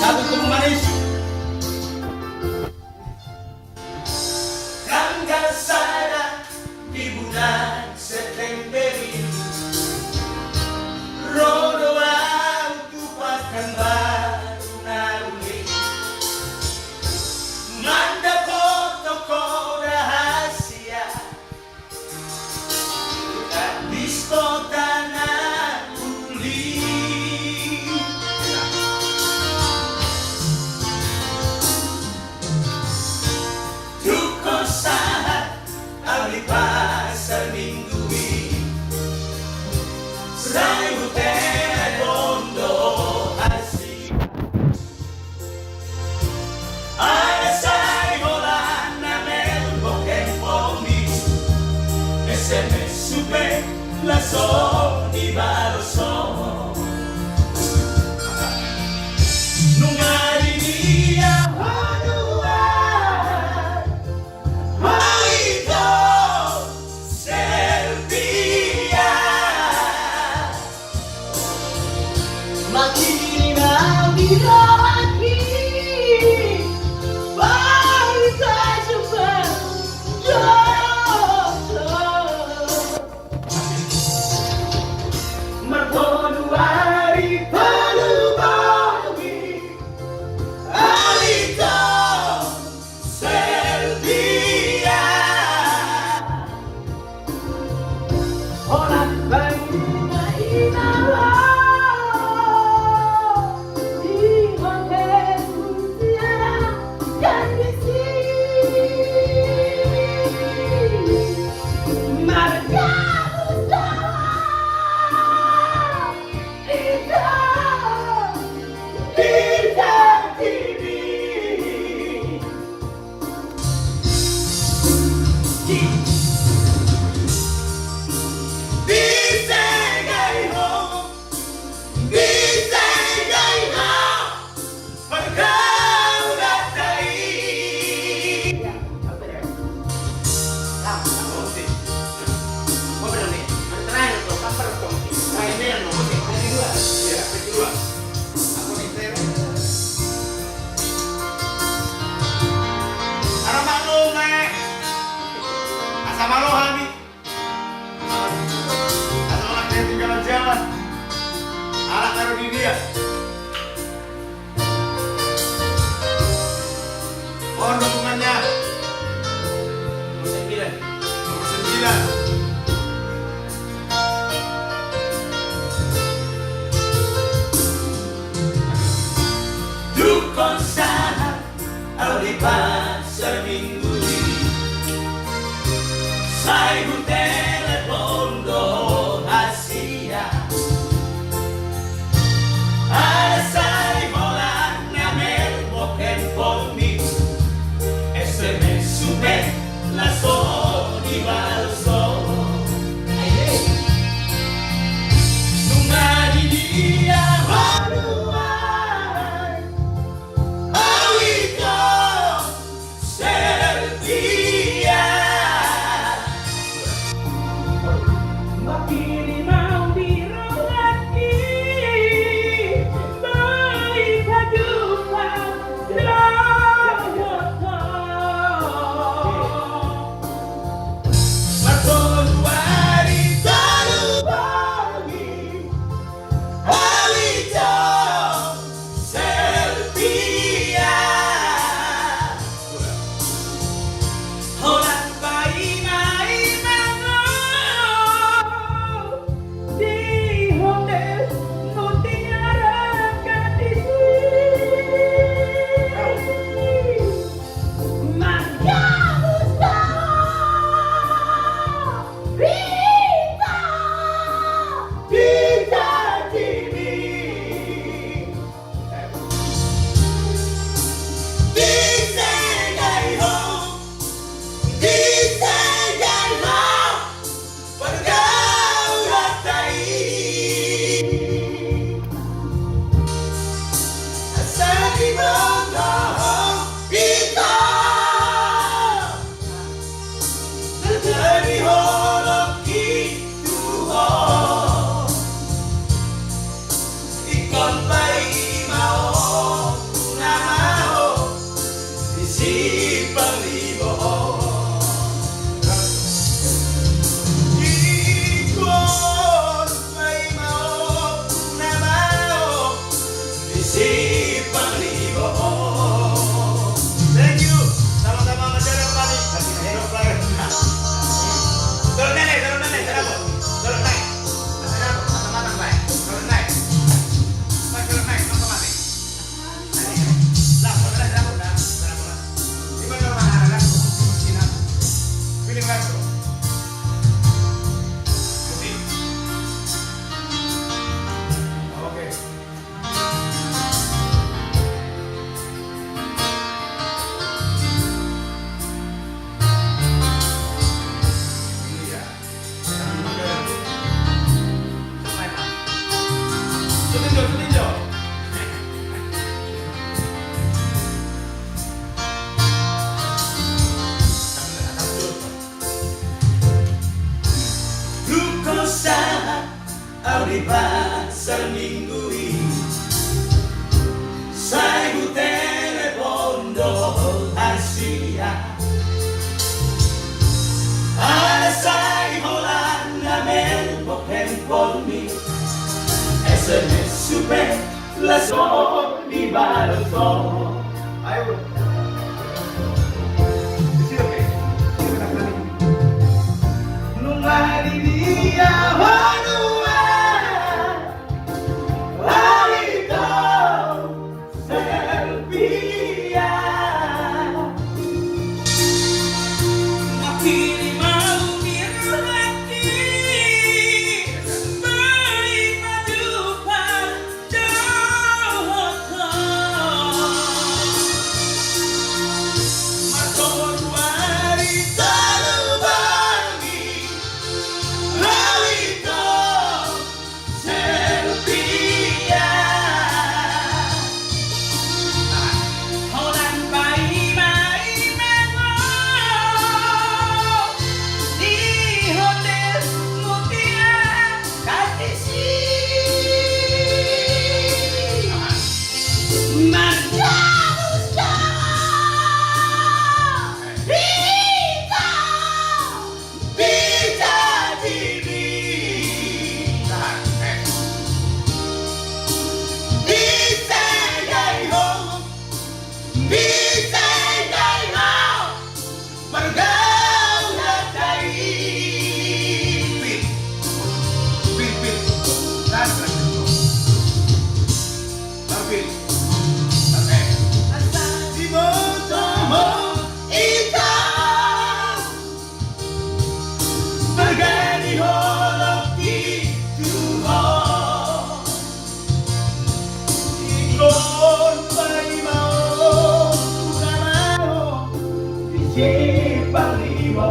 Sabi ko manis. Hanggang sana di bulan September rodo ang tupakan baru na uli. Manda toko rahasia at listo tanah uli. Tuko saat alipas sa mingguin Sai hotel bondo así Ada sai volan na melbo que pomi SMS supe la so di baloso Nung alinia hanuan Halito Serbia Makin lagi baru saja berjodoh. Merkono hari penuhi Halito Serbia orang baru inawa di hotel Mutiara dan di sini marga utama Kita TV Bisa gay ho Bisa gay ho Pagkaulat tayo Sama lo Hani atau anak yang tinggal jalan anak taruh di dia mohon dukungannya nomor 9 Dukon sana alipas sa minggu Sai hotel bondo Asia Thank you. Sama-sama menjaga kembali. Hidup lagi. Turun nenek, serabut. Turun naik. Serabut, mata-mata naik. Turun naik. Turun naik, mata-mata. Lah, boleh serabut dah. Serabut. Di mana rumah anak? Cina. Pilih lagu. Putih. Oke. Iya. Setinjau. Lukosa arriva Salmingui sai bu telefondo Asia Ada sai Holanda mel handphone mi SMS super la so di balcon. Ayo. Di sini oke. Ini kita kali. Numari dia wanua Walito Selvia Mapili mau dirlaki Baik maju pada Maton warita lubangi Lalito Selvia Holland mai mengo Di hotel Mutia Katisi Marcamos Pizza Pizza TV Tahan. Pizza Day Home Pizza Day Home Pergaulan dari Pin. Tahan. Pin. Oke. Di motomo ita Bergani holok di tuho Ingon pai mau Udah mau Di Jepang limo